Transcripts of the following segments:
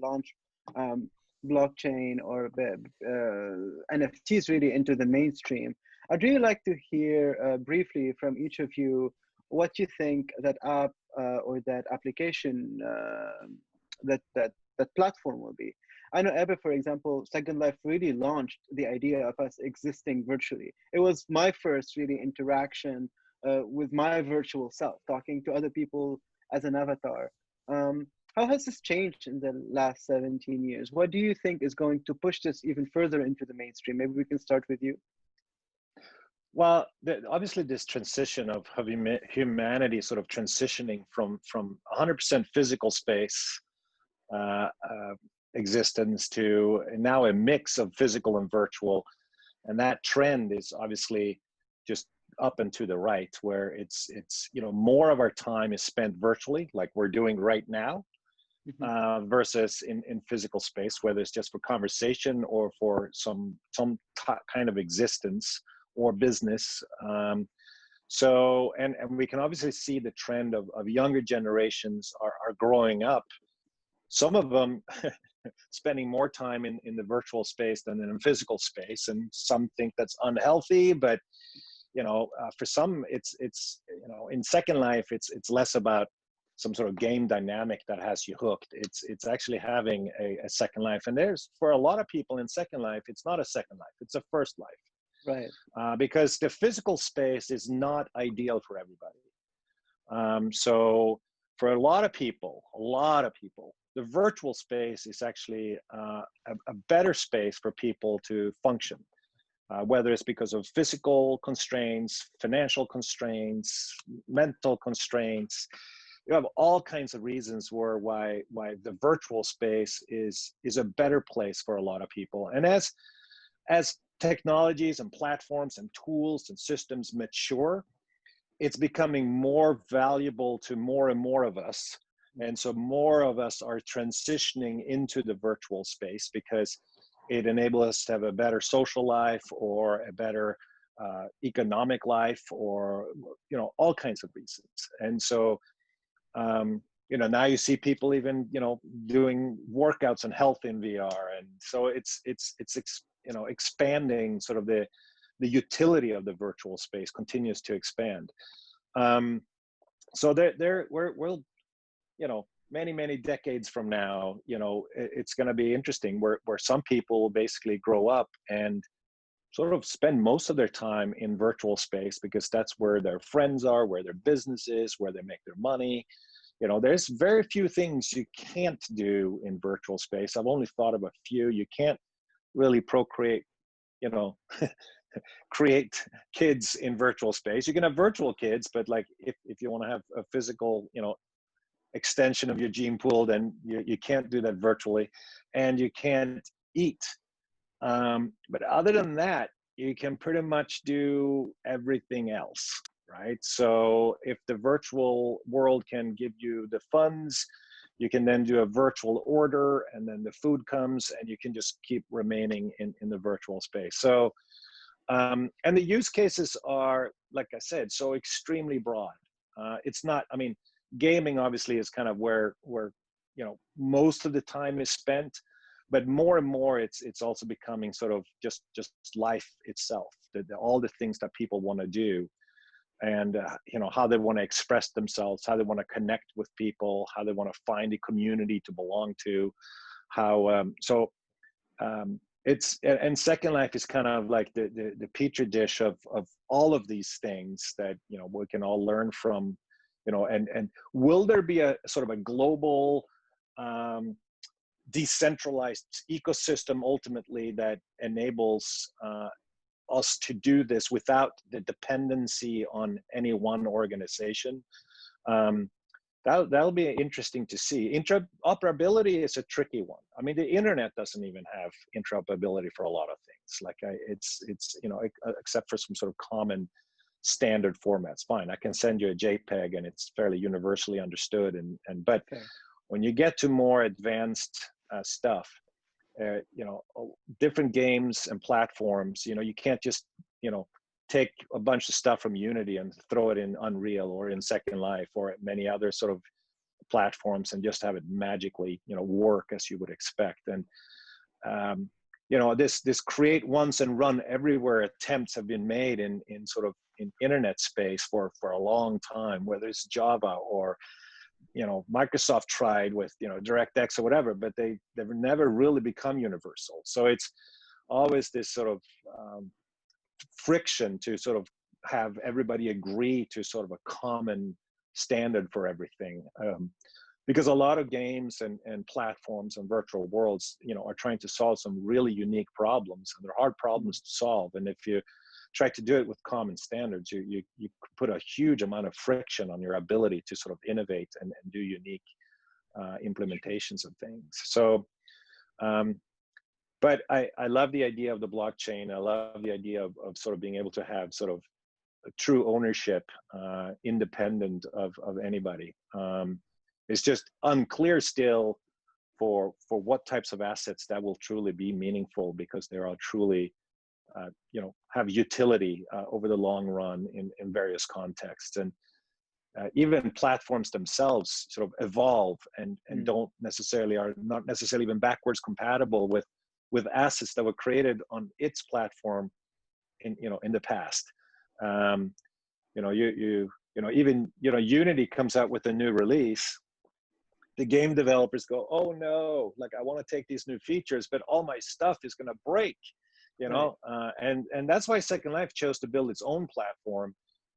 launch blockchain or NFTs really into the mainstream. I'd really like to hear briefly from each of you what you think that app or that application that platform will be. I know Ebbe, for example, Second Life really launched the idea of us existing virtually. It was my first really interaction with my virtual self, talking to other people as an avatar. How has this changed in the last 17 years? What do you think is going to push this even further into the mainstream? Maybe we can start with you. Well, obviously this transition of humanity sort of transitioning from 100% physical space existence to now a mix of physical and virtual, and that trend is obviously just up and to the right, where it's more of our time is spent virtually, like we're doing right now, versus in physical space, whether it's just for conversation or for some kind of existence or business. So we can obviously see the trend of younger generations are growing up, some of them spending more time in the virtual space than in physical space, and some think that's unhealthy, but for some it's in Second Life it's less about some sort of game dynamic that has you hooked. It's actually having a second life, and there's, for a lot of people in Second Life, it's not a second life, it's a first life. Right. Because the physical space is not ideal for everybody. So for a lot of people, the virtual space is actually a better space for people to function, whether it's because of physical constraints, financial constraints, mental constraints. You have all kinds of reasons why the virtual space is a better place for a lot of people. And as technologies and platforms and tools and systems mature, it's becoming more valuable to more and more of us. And so more of us are transitioning into the virtual space because it enables us to have a better social life or a better economic life, or all kinds of reasons. And so now you see people even doing workouts and health in VR, and so it's expanding. Sort of the utility of the virtual space continues to expand. So we'll many decades from now, it's going to be interesting where some people will basically grow up and sort of spend most of their time in virtual space because that's where their friends are, where their business is, where they make their money. There's very few things you can't do in virtual space. I've only thought of a few. You can't really procreate, create kids in virtual space. You can have virtual kids, but like if you want to have a physical, extension of your gene pool, then you can't do that virtually, and you can't eat. But other than that, you can pretty much do everything else, right? So if the virtual world can give you the funds, you can then do a virtual order, and then the food comes, and you can just keep remaining in the virtual space. So, and the use cases are, like I said, so extremely broad. It's not, gaming obviously is kind of where most of the time is spent, but more and more it's also becoming sort of just life itself, all the things that people want to do, and how they want to express themselves, how they want to connect with people, how they want to find a community to belong to, how it's, and Second Life is kind of like the petri dish of all of these things that we can all learn from. And will there be a sort of a global decentralized ecosystem ultimately that enables us to do this without the dependency on any one organization? That'll be interesting to see. Interoperability is a tricky one. The internet doesn't even have interoperability for a lot of things. Like it's except for some sort of common standard formats. Fine, I can send you a JPEG and it's fairly universally understood. But okay, when you get to more advanced stuff, different games and platforms, you can't just take a bunch of stuff from Unity and throw it in Unreal or in Second Life or many other sort of platforms and just have it magically, work as you would expect. And this create once and run everywhere attempts have been made in sort of in internet space for a long time, whether it's Java or Microsoft tried with DirectX or whatever, but they've never really become universal. So it's always this sort of friction to sort of have everybody agree to sort of a common standard for everything. Because a lot of games and platforms and virtual worlds, are trying to solve some really unique problems, and they're hard problems to solve. And if you try to do it with common standards, you put a huge amount of friction on your ability to sort of innovate and do unique implementations of things. So, but I love the idea of the blockchain. I love the idea of sort of being able to have sort of a true ownership, independent of anybody. It's just unclear still for what types of assets that will truly be meaningful, because they are truly, have utility over the long run in various contexts. And even platforms themselves sort of evolve and don't necessarily, are not necessarily even backwards compatible with assets that were created on its platform in the past. Even Unity comes out with a new release. The game developers go, oh no, like I want to take these new features, but all my stuff is going to break, and that's why Second Life chose to build its own platform,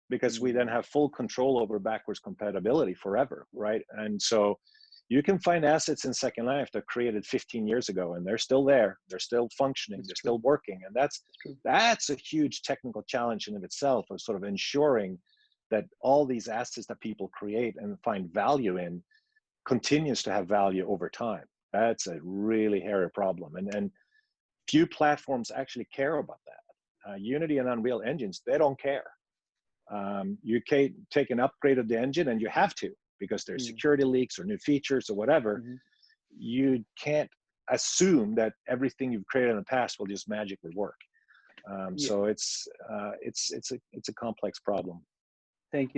because we then have full control over backwards compatibility forever, right? And so you can find assets in Second Life that created 15 years ago, and they're still there, they're still functioning, they're still working, and that's a huge technical challenge in of itself, of sort of ensuring that all these assets that people create and find value in continues to have value over time. That's a really hairy problem, and few platforms actually care about that. Unity and Unreal engines, they don't care. You can take an upgrade of the engine, and you have to, because there's security leaks or new features or whatever. You can't assume that everything you've created in the past will just magically work. So it's a complex problem. Thank you.